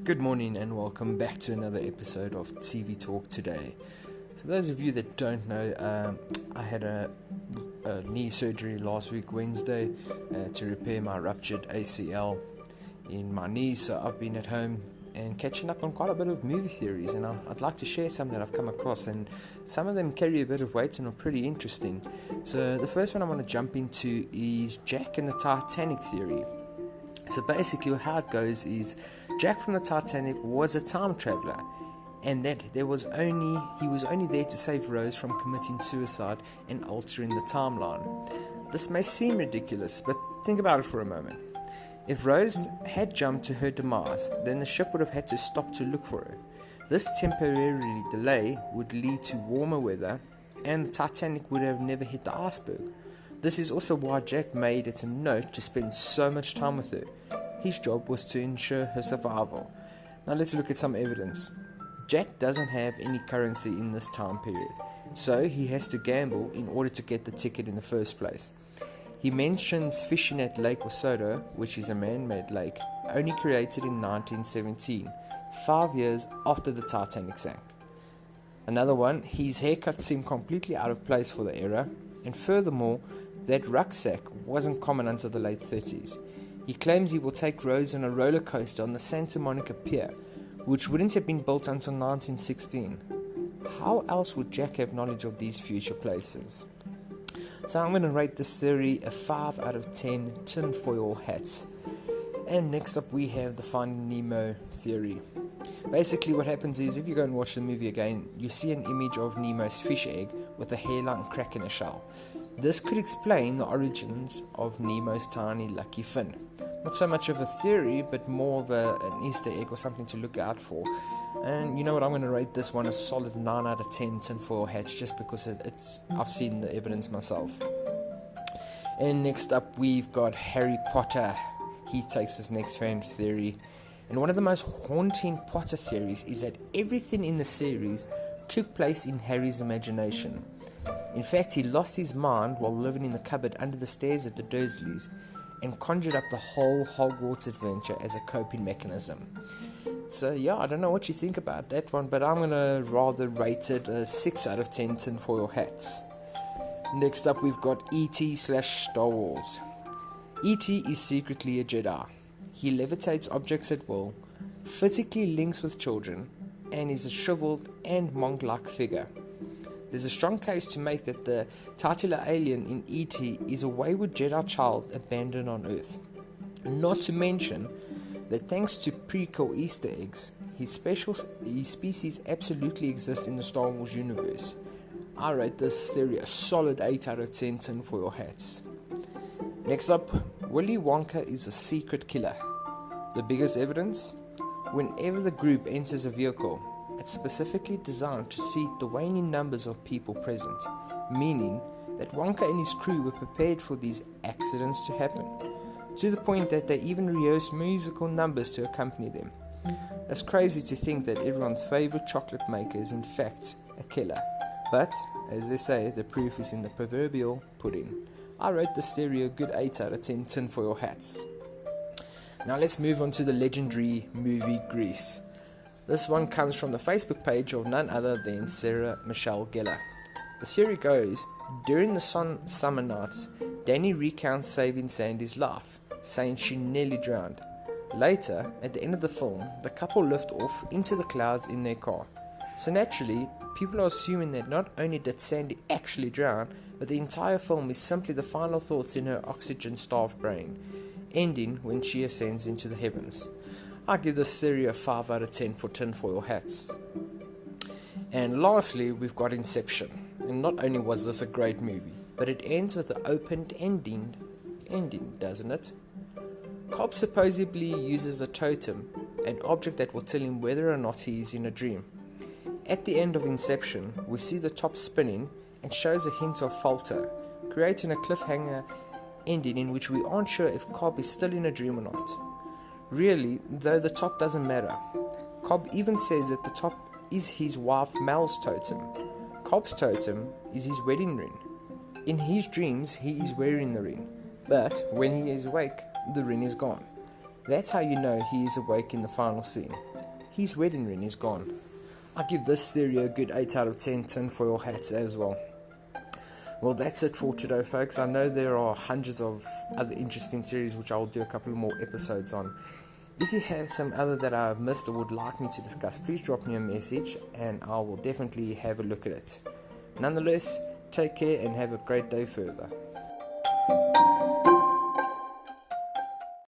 Good morning and welcome back to another episode of TV Talk Today. For those of you that don't know, I had a knee surgery last week Wednesday to repair my ruptured ACL in my knee, so I've been at home and catching up on quite a bit of movie theories, and I'd like to share some that I've come across, and some of them carry a bit of weight and are pretty interesting. So the first one I want to jump into is Jack and the Titanic Theory. So basically how it goes is Jack from the Titanic was a time traveler, and that he was only there to save Rose from committing suicide and altering the timeline. This may seem ridiculous, but think about it for a moment. If Rose had jumped to her demise, then the ship would have had to stop to look for her. This temporary delay would lead to warmer weather, and the Titanic would have never hit the iceberg. This is also why Jack made it a note to spend so much time with her. His job was to ensure her survival. Now let's look at some evidence. Jack doesn't have any currency in this time period, so he has to gamble in order to get the ticket in the first place. He mentions fishing at Lake Osoto, which is a man-made lake, only created in 1917, 5 years after the Titanic sank. Another one, his haircut seemed completely out of place for the era, and furthermore, that rucksack wasn't common until the late 30s. He claims he will take Rose on a roller coaster on the Santa Monica Pier, which wouldn't have been built until 1916. How else would Jack have knowledge of these future places? So I'm going to rate this theory a 5 out of 10 tinfoil hats. And next up we have the Finding Nemo Theory. Basically what happens is, if you go and watch the movie again, you see an image of Nemo's fish egg with a hairline crack in a shell. This could explain the origins of Nemo's tiny lucky fin. Not so much of a theory, but more of an Easter egg or something to look out for. And you know what, I'm going to rate this one a solid 9 out of 10 tinfoil hats, just because I've seen the evidence myself. And next up we've got Harry Potter. He takes his next fan theory. And one of the most haunting Potter theories is that everything in the series took place in Harry's imagination. In fact, he lost his mind while living in the cupboard under the stairs at the Dursleys and conjured up the whole Hogwarts adventure as a coping mechanism. So yeah, I don't know what you think about that one, but I'm going to rather rate it a 6 out of 10 tinfoil hats. Next up we've got E.T./Star Wars. E.T. is secretly a Jedi. He levitates objects at will, physically links with children, and is a shriveled and monk-like figure. There's a strong case to make that the titular alien in E.T. is a wayward Jedi child abandoned on Earth. Not to mention that thanks to prequel Easter eggs, his species absolutely exists in the Star Wars universe. I rate this theory a solid 8 out of 10 tinfoil hats. Next up, Willy Wonka is a secret killer. The biggest evidence? Whenever the group enters a vehicle, it's specifically designed to seat the waning numbers of people present, meaning that Wonka and his crew were prepared for these accidents to happen, to the point that they even rehearsed musical numbers to accompany them. It's crazy to think that everyone's favorite chocolate maker is in fact a killer, but as they say, the proof is in the proverbial pudding. I rate this theory a good 8 out of 10 tinfoil hats. Now let's move on to the legendary movie Grease. This one comes from the Facebook page of none other than Sarah Michelle Gellar. The theory goes, during the summer nights, Danny recounts saving Sandy's life, saying she nearly drowned. Later, at the end of the film, the couple lift off into the clouds in their car. So naturally, people are assuming that not only did Sandy actually drown, but the entire film is simply the final thoughts in her oxygen-starved brain, ending when she ascends into the heavens. I give this theory a 5 out of 10 for tinfoil hats. And lastly, we've got Inception. And not only was this a great movie, but it ends with an open ending, doesn't it? Cobb supposedly uses a totem, an object that will tell him whether or not he is in a dream. At the end of Inception, we see the top spinning and shows a hint of falter, creating a cliffhanger ending in which we aren't sure if Cobb is still in a dream or not. Really, though, the top doesn't matter. Cobb even says that the top is his wife Mel's totem. Cobb's totem is his wedding ring. In his dreams, he is wearing the ring, but when he is awake, the ring is gone. That's how you know he is awake in the final scene. his wedding ring is gone. I give this theory a good 8 out of 10 tinfoil hats as well. Well, that's it for today, folks. I know there are hundreds of other interesting theories which I'll do a couple more episodes on. If you have some other that I've missed or would like me to discuss, please drop me a message and I will definitely have a look at it. Nonetheless, take care and have a great day further.